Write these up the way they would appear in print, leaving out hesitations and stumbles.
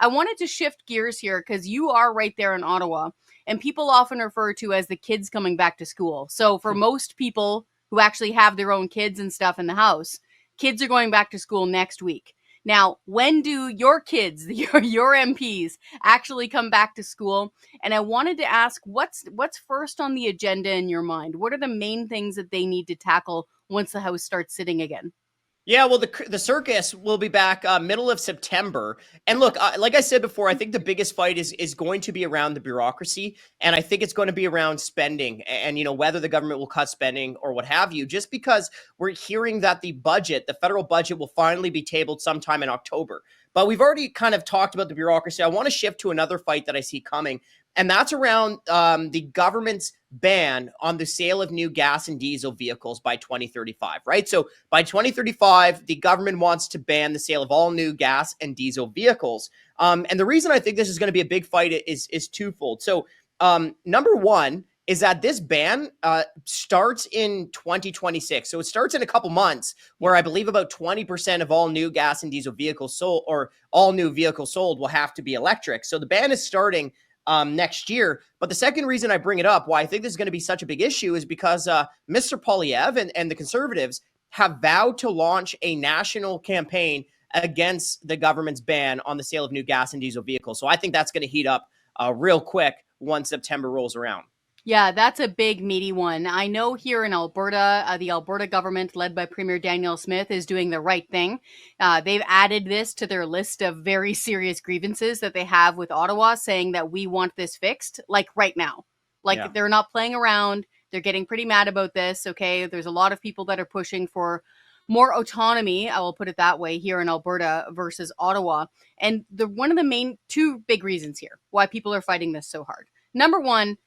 I wanted to shift gears here because you are right there in Ottawa, and people often refer to as the kids coming back to school. So for most people who actually have their own kids and stuff in the house, kids are going back to school next week. Now, when do your kids, your MPs, actually come back to school? And I wanted to ask, what's first on the agenda in your mind? What are the main things that they need to tackle once the House starts sitting again? Yeah, well, the circus will be back middle of September. And look, like I said before, I think the biggest fight is going to be around the bureaucracy, and I think it's going to be around spending, and whether the government will cut spending or what have you. Just because we're hearing that the federal budget, will finally be tabled sometime in October. But we've already kind of talked about the bureaucracy. I want to shift to another fight that I see coming, and that's around the government's ban on the sale of new gas and diesel vehicles by 2035, right? So by 2035, the government wants to ban the sale of all new gas and diesel vehicles. And the reason I think this is going to be a big fight is twofold. So number one is that this ban starts in 2026. So it starts in a couple months, where I believe about 20% of all new gas and diesel vehicles sold, or all new vehicles sold, will have to be electric. So the ban is starting next year. But the second reason I bring it up, why I think this is going to be such a big issue, is because Mr. Poilievre and the Conservatives have vowed to launch a national campaign against the government's ban on the sale of new gas and diesel vehicles. So I think that's going to heat up real quick once September rolls around. Yeah, that's a big, meaty one. I know here in Alberta, the Alberta government, led by Premier Danielle Smith, is doing the right thing. They've added this to their list of very serious grievances that they have with Ottawa, saying that we want this fixed, like right now. Like Yeah. they're not playing around. They're getting pretty mad about this, okay? There's a lot of people that are pushing for more autonomy, I will put it that way, here in Alberta versus Ottawa. And one of the main two big reasons here why people are fighting this so hard. Number one,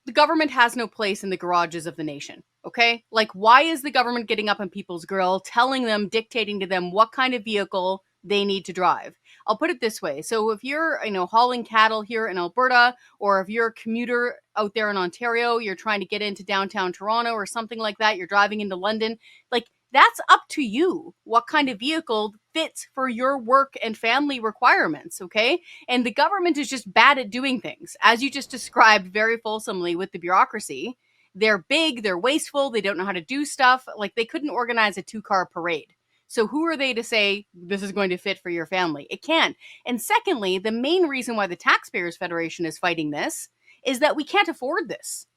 the government has no place in the garages of the nation. Okay. Like, why is the government getting up on people's grill, telling them, dictating to them what kind of vehicle they need to drive? I'll put it this way. So if you're, hauling cattle here in Alberta, or if you're a commuter out there in Ontario, you're trying to get into downtown Toronto or something like that, you're driving into London, like, that's up to you what kind of vehicle fits for your work and family requirements, okay? And the government is just bad at doing things, as you just described very fulsomely with the bureaucracy. They're big, they're wasteful, they don't know how to do stuff. Like, they couldn't organize a 2-car parade. So who are they to say this is going to fit for your family? It can't. And secondly, the main reason why the Taxpayers Federation is fighting this is that we can't afford this.